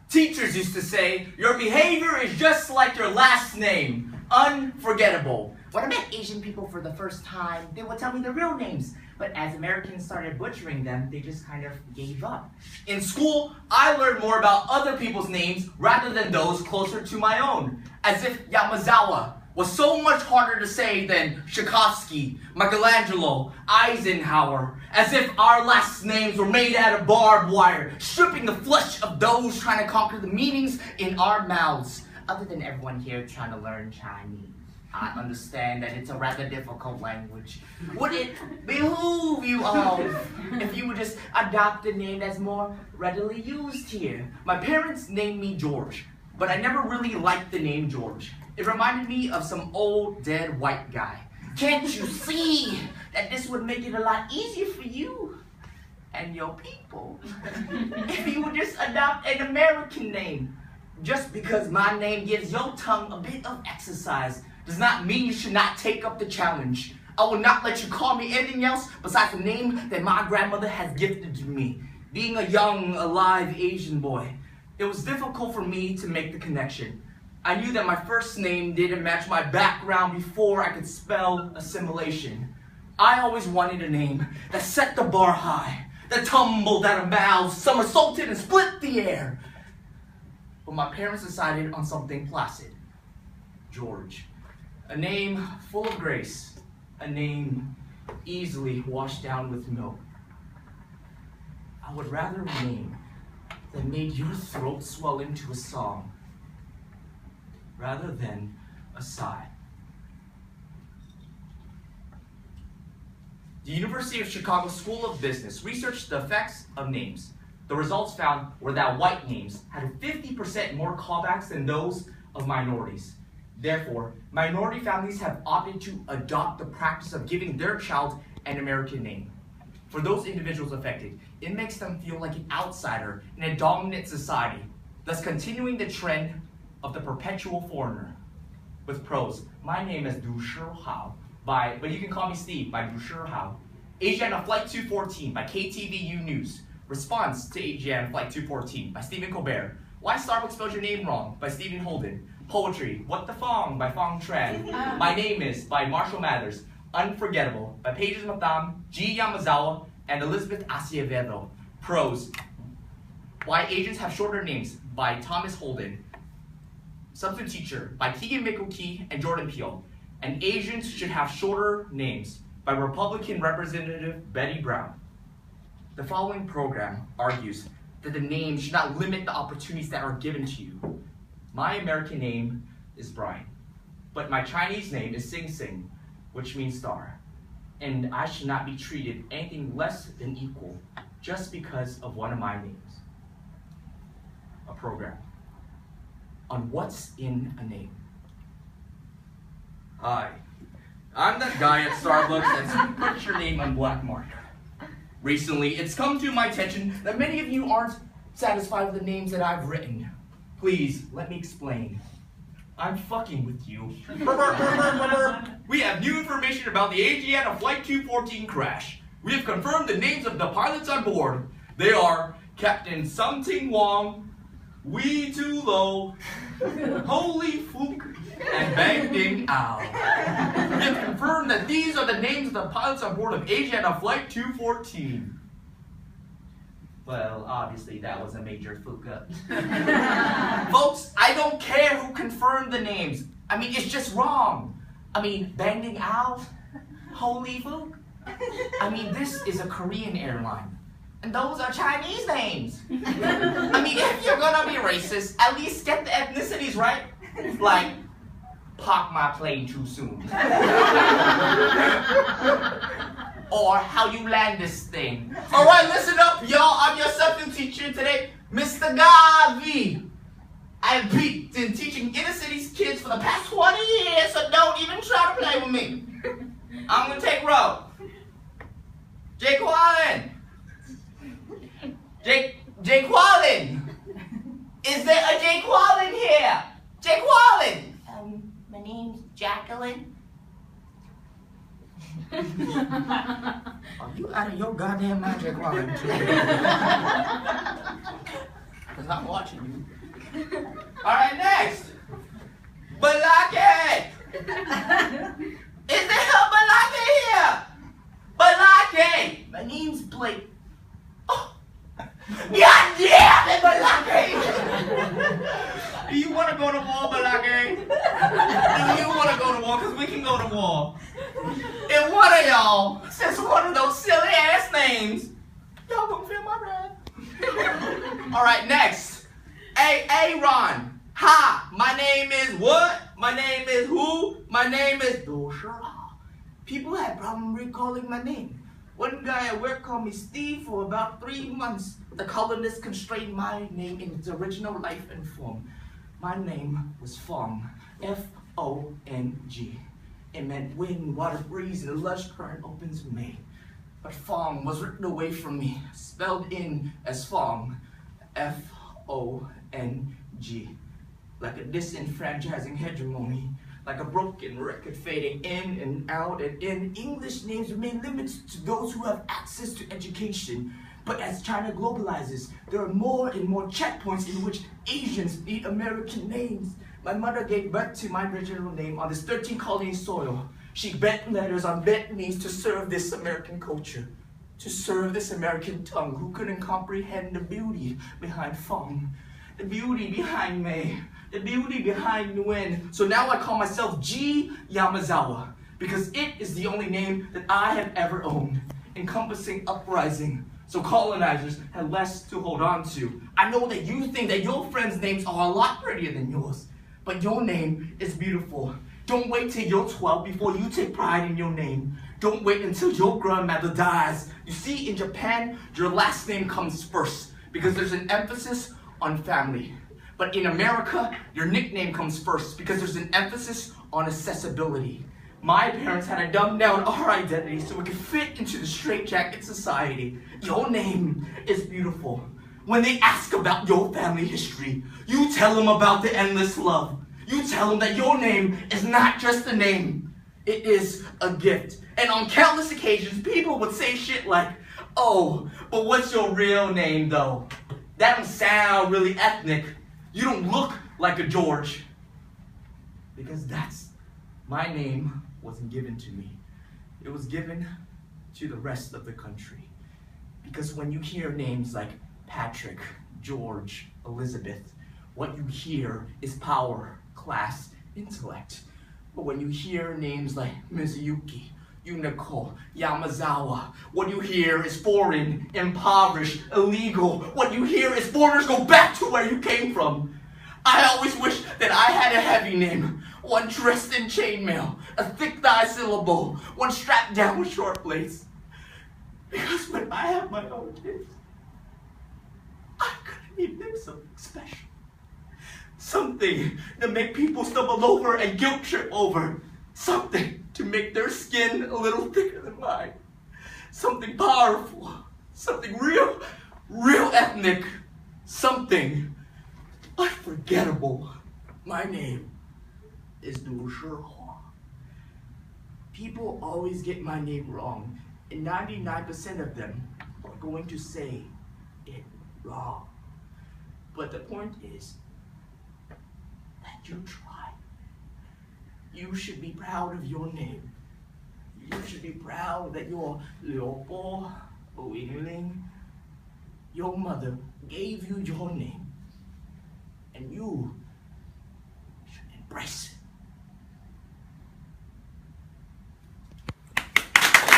Teachers used to say, your behavior is just like your last name, unforgettable. When I met Asian people for the first time, they would tell me their real names. But as Americans started butchering them, they just kind of gave up. In school, I learned more about other people's names rather than those closer to my own. As if Yamazawa was so much harder to say than Tchaikovsky, Michelangelo, Eisenhower. As if our last names were made out of barbed wire, stripping the flesh of those trying to conquer the meanings in our mouths. Other than everyone here trying to learn Chinese, I understand that it's a rather difficult language. Would it behoove you all if you would just adopt a name that's more readily used here? My parents named me George, but I never really liked the name George. It reminded me of some old dead white guy. Can't you see that this would make it a lot easier for you and your people if you would just adopt an American name? Just because my name gives your tongue a bit of exercise does not mean you should not take up the challenge. I will not let you call me anything else besides the name that my grandmother has gifted to me. Being a young, alive Asian boy, it was difficult for me to make the connection. I knew that my first name didn't match my background before I could spell assimilation. I always wanted a name that set the bar high, that tumbled out of mouths, somersaulted and split the air. But my parents decided on something placid. George. A name full of grace. A name easily washed down with milk. I would rather a name that made your throat swell into a song rather than a sigh. The University of Chicago School of Business researched the effects of names. The results found were that white names had 50% more callbacks than those of minorities. Therefore, minority families have opted to adopt the practice of giving their child an American name. For those individuals affected, it makes them feel like an outsider in a dominant society, thus continuing the trend of the perpetual foreigner. With pros, my name is Du Shi Hao, but you can call me Steve, by Du Shi Hao. Asiana Flight 214 by KTVU News. Response to Asiana Flight 214 by Stephen Colbert. Why Starbucks spelled your name wrong by Stephen Holden. Poetry, What the Fong by Fong Tran. My Name Is by Marshall Mathers. Unforgettable by Pages Matham, G. Yamazawa, and Elizabeth Acevedo. Prose, Why Asians Have Shorter Names by Thomas Holden. Substitute Teacher by Keegan Mickle-Key and Jordan Peele. And Asians Should Have Shorter Names by Republican Representative Betty Brown. The following program argues that the name should not limit the opportunities that are given to you. My American name is Brian, but my Chinese name is Sing Sing, which means star. And I should not be treated anything less than equal just because of one of my names. A program on what's in a name. Hi, I'm that guy at Starbucks that's put your name on black marker. Recently, it's come to my attention that many of you aren't satisfied with the names that I've written. Please, let me explain. I'm fucking with you. We have new information about the Asiana Flight 214 crash. We have confirmed the names of the pilots on board. They are Captain Something Wong, Wee Too Low, Holy Fook, and Bang Ding Ow. We have confirmed that these are the names of the pilots on board of Asiana Flight 214. Well, obviously that was a major fuck up. Folks, I don't care who confirmed the names. I mean, it's just wrong. I mean, Bang Ding Ow, Holy Fook. I mean, this is a Korean airline. And those are Chinese names. I mean, if you're gonna be racist, at least get the ethnicities right. Like, park my plane too soon. Or how you land this thing. Alright, listen up, y'all. I'm your substitute teacher today, Mr. Gavi. I've been teaching inner cities kids for the past 20 years, so don't even try to play with me. I'm gonna take row. Jake Wallen. Jake Wallen. Is there a Jake Wallen here? Jake Wallen. My name's Jacqueline. Are you out of your goddamn mind, Jake Wallen? Because I'm watching you. Alright, next. Balake! Is there a Balake here? Balake! My name's Blake. Oh. God damn it, Balake! Do you want to go to war, Balake? Do you want to go to war? Because we can go to war. And one of y'all says one of those silly ass names. Y'all gonna feel my wrath. Alright, next. Aaron. Hi, my name is what? My name is who? My name is Dosha. People had problem recalling my name. One guy at work called me Steve for about 3 months. The colonists constrained my name in its original life and form. My name was Fong. F-O-N-G. It meant wind, water, breeze, and a lush current opens in May. But Fong was written away from me, spelled in as Fong. F-O-N-G. Like a disenfranchising hegemony, like a broken record fading in and out and in. English names remain limited to those who have access to education. But as China globalizes, there are more and more checkpoints in which Asians need American names. My mother gave birth to my original name on this 13 colony soil. She bent letters on bent knees to serve this American culture, to serve this American tongue who couldn't comprehend the beauty behind Fong, the beauty behind May, the beauty behind Nguyen. So now I call myself G Yamazawa because it is the only name that I have ever owned, encompassing uprising. So colonizers had less to hold on to. I know that you think that your friends' names are a lot prettier than yours, but your name is beautiful. Don't wait till you're 12 before you take pride in your name. Don't wait until your grandmother dies. You see, in Japan, your last name comes first because there's an emphasis on family. But in America, your nickname comes first because there's an emphasis on accessibility. My parents had to dumb down our identity so we could fit into the straitjacket society. Your name is beautiful. When they ask about your family history, you tell them about the endless love. You tell them that your name is not just a name, it is a gift. And on countless occasions, people would say shit like, oh, but what's your real name though? That don't sound really ethnic. You don't look like a George. Because my name wasn't given to me. It was given to the rest of the country. Because when you hear names like Patrick, George, Elizabeth, what you hear is power, class, intellect. But when you hear names like Mizuyuki, Unico, Yamazawa, what you hear is foreign, impoverished, illegal. What you hear is foreigners go back to where you came from. I always wish that I had a heavy name, one dressed in chainmail, a thick disyllable, one strapped down with short blades. Because when I have my own kids, I'm gonna need them something special. Something to make people stumble over and guilt trip over. Something to make their skin a little thicker than mine. Something powerful. Something real ethnic. Something unforgettable. My name is Du Shihua. People always get my name wrong, and 99% of them are going to say it wrong. But the point is that you tried. You should be proud of your name. You should be proud that you're Leopold Oiling. Your mother gave you your name, and you should embrace it.